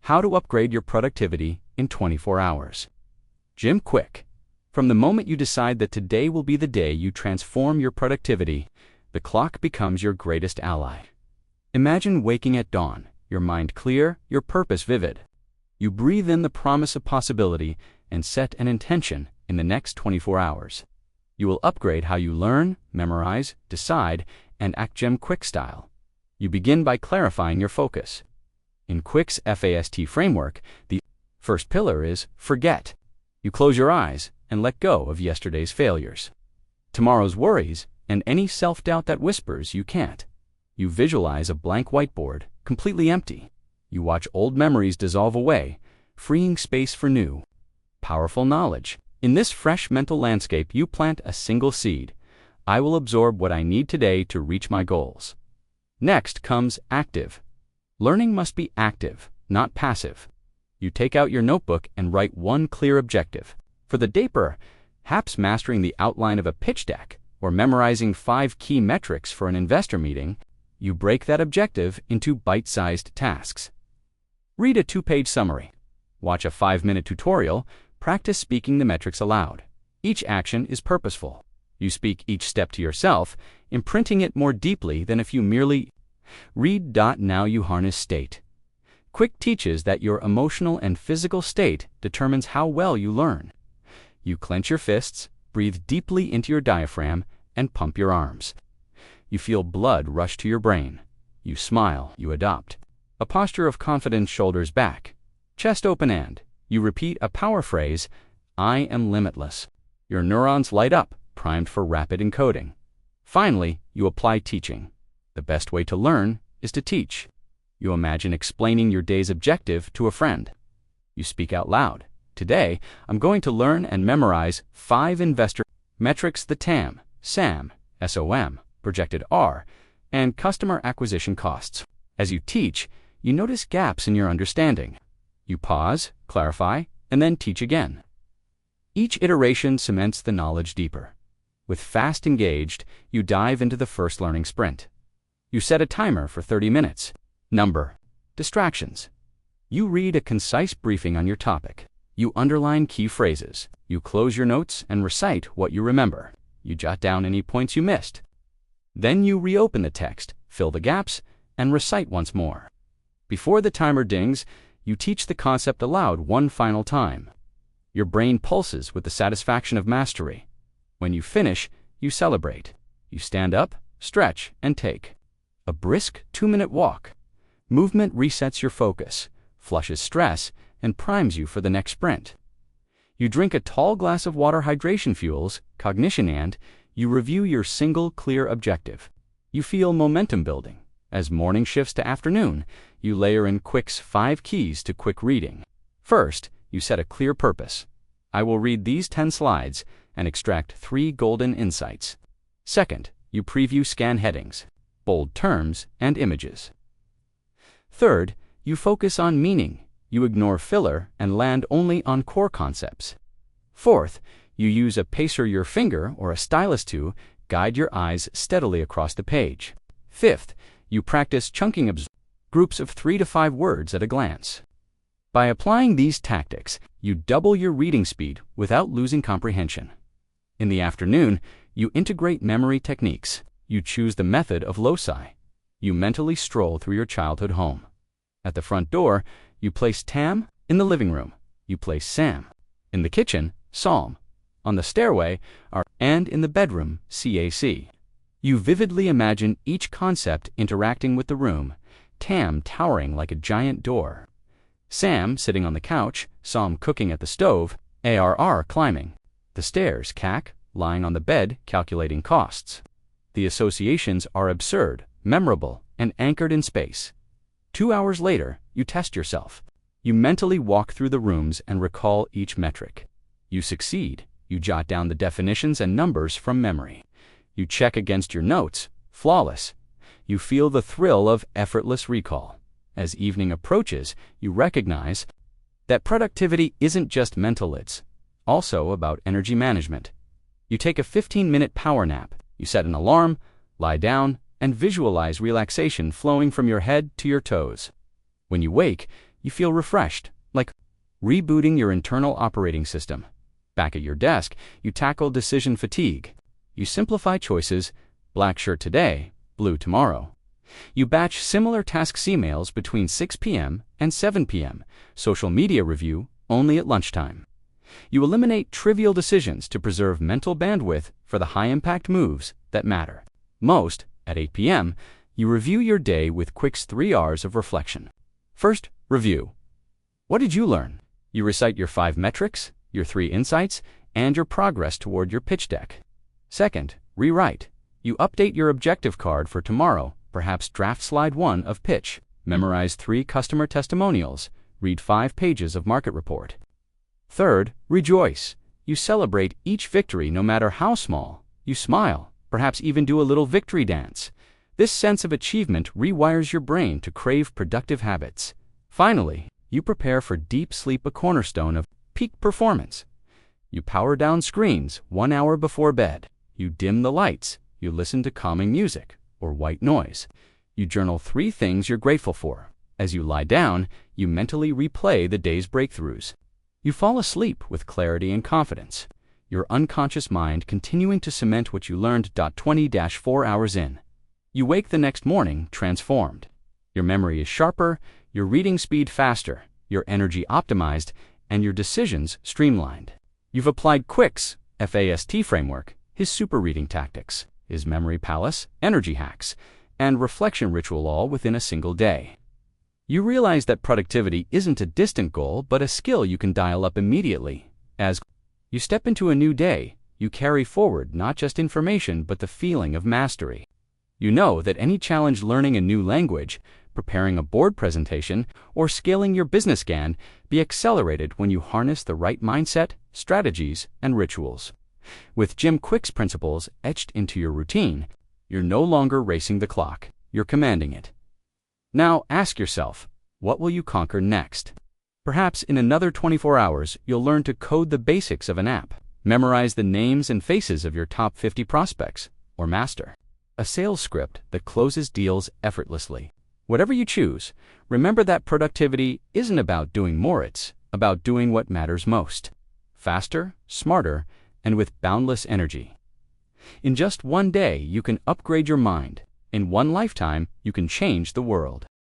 How to upgrade your productivity in 24 hours. Jim Kwik. From the moment you decide that today will be the day you transform your productivity, the clock becomes your greatest ally. Imagine waking at dawn, your mind clear, your purpose vivid. You breathe in the promise of possibility and set an intention in the next 24 hours. You will upgrade how you learn, memorize, decide, and act Jim Kwik style. You begin by clarifying your focus. In Kwik's FAST framework, the first pillar is forget. You close your eyes and let go of yesterday's failures, tomorrow's worries, and any self-doubt that whispers you can't. You visualize a blank whiteboard, completely empty. You watch old memories dissolve away, freeing space for new, powerful knowledge. In this fresh mental landscape, you plant a single seed. I will absorb what I need today to reach my goals. Next comes active. Learning must be active, not passive. You take out your notebook and write one clear objective. For the day, perhaps mastering the outline of a pitch deck or memorizing 5 key metrics for an investor meeting. You break that objective into bite-sized tasks. Read a 2-page summary. Watch a 5-minute tutorial. Practice speaking the metrics aloud. Each action is purposeful. You speak each step to yourself, imprinting it more deeply than if you merely read. Now you harness state. Kwik teaches that your emotional and physical state determines how well you learn. You clench your fists, breathe deeply into your diaphragm, and pump your arms. You feel blood rush to your brain. You smile, you adopt a posture of confidence, shoulders back, chest open, and you repeat a power phrase, I am limitless. Your neurons light up, primed for rapid encoding. Finally, you apply teaching. The best way to learn is to teach. You imagine explaining your day's objective to a friend. You speak out loud. Today, I'm going to learn and memorize 5 investor metrics: the TAM, SAM, SOM, projected R, and customer acquisition costs. As you teach, you notice gaps in your understanding. You pause, clarify, and then teach again. Each iteration cements the knowledge deeper. With fast engaged, you dive into the first learning sprint. You set a timer for 30 minutes. Number. Distractions. You read a concise briefing on your topic. You underline key phrases. You close your notes and recite what you remember. You jot down any points you missed. Then you reopen the text, fill the gaps, and recite once more. Before the timer dings, you teach the concept aloud one final time. Your brain pulses with the satisfaction of mastery. When you finish, you celebrate. You stand up, stretch, and take a brisk 2-minute walk. Movement resets your focus, flushes stress, and primes you for the next sprint. You drink a tall glass of water. Hydration fuels cognition, and you review your single clear objective. You feel momentum building. As morning shifts to afternoon, you layer in Kwik's 5 keys to quick reading. First, you set a clear purpose. I will read these 10 slides and extract 3 golden insights. Second, you preview scan headings, bold terms, and images. Third, you focus on meaning. You ignore filler and land only on core concepts. Fourth, you use a pacer, your finger, or a stylus to guide your eyes steadily across the page. Fifth, you practice chunking groups of 3 to 5 words at a glance. By applying these tactics, you double your reading speed without losing comprehension. In the afternoon, you integrate memory techniques. You choose the method of loci. You mentally stroll through your childhood home. At the front door, you place TAM. In the living room, you place SAM. In the kitchen, Psalm. On the stairway, and in the bedroom, CAC. You vividly imagine each concept interacting with the room, TAM towering like a giant door, SAM sitting on the couch, Psalm cooking at the stove, ARR climbing the stairs, CAC lying on the bed calculating costs. The associations are absurd, memorable, and anchored in space. 2 hours later, you test yourself. You mentally walk through the rooms and recall each metric. You succeed. You jot down the definitions and numbers from memory. You check against your notes, flawless. You feel the thrill of effortless recall. As evening approaches, you recognize that productivity isn't just mental, it's also about energy management. You take a 15-minute power nap. You set an alarm, lie down, and visualize relaxation flowing from your head to your toes. When you wake, you feel refreshed, like rebooting your internal operating system. Back at your desk, you tackle decision fatigue. You simplify choices, black shirt today, blue tomorrow. You batch similar tasks emails between 6 p.m. and 7 p.m., social media review only at lunchtime. You eliminate trivial decisions to preserve mental bandwidth for the high-impact moves that matter. Most, at 8 p.m., you review your day with Kwik's 3 R's of reflection. First, review. What did you learn? You recite your 5 metrics, your 3 insights, and your progress toward your pitch deck. Second, rewrite. You update your objective card for tomorrow, perhaps draft slide 1 of pitch, memorize 3 customer testimonials, read 5 pages of market report. Third, rejoice. You celebrate each victory no matter how small. You smile, perhaps even do a little victory dance. This sense of achievement rewires your brain to crave productive habits. Finally, you prepare for deep sleep, a cornerstone of peak performance. You power down screens 1 hour before bed. You dim the lights. You listen to calming music or white noise. You journal 3 things you're grateful for. As you lie down, you mentally replay the day's breakthroughs. You fall asleep with clarity and confidence, your unconscious mind continuing to cement what you learned. 20-4 hours in. You wake the next morning transformed. Your memory is sharper, your reading speed faster, your energy optimized, and your decisions streamlined. You've applied Kwik's FAST framework, his super reading tactics, his memory palace, energy hacks, and reflection ritual all within a single day. You realize that productivity isn't a distant goal, but a skill you can dial up immediately. As you step into a new day, you carry forward not just information, but the feeling of mastery. You know that any challenge, learning a new language, preparing a board presentation, or scaling your business can be accelerated when you harness the right mindset, strategies, and rituals. With Jim Kwik's principles etched into your routine, you're no longer racing the clock, you're commanding it. Now ask yourself, what will you conquer next? Perhaps in another 24 hours, you'll learn to code the basics of an app, memorize the names and faces of your top 50 prospects, or master a sales script that closes deals effortlessly. Whatever you choose, remember that productivity isn't about doing more, it's about doing what matters most. Faster, smarter, and with boundless energy. In just one day, you can upgrade your mind. In one lifetime, you can change the world.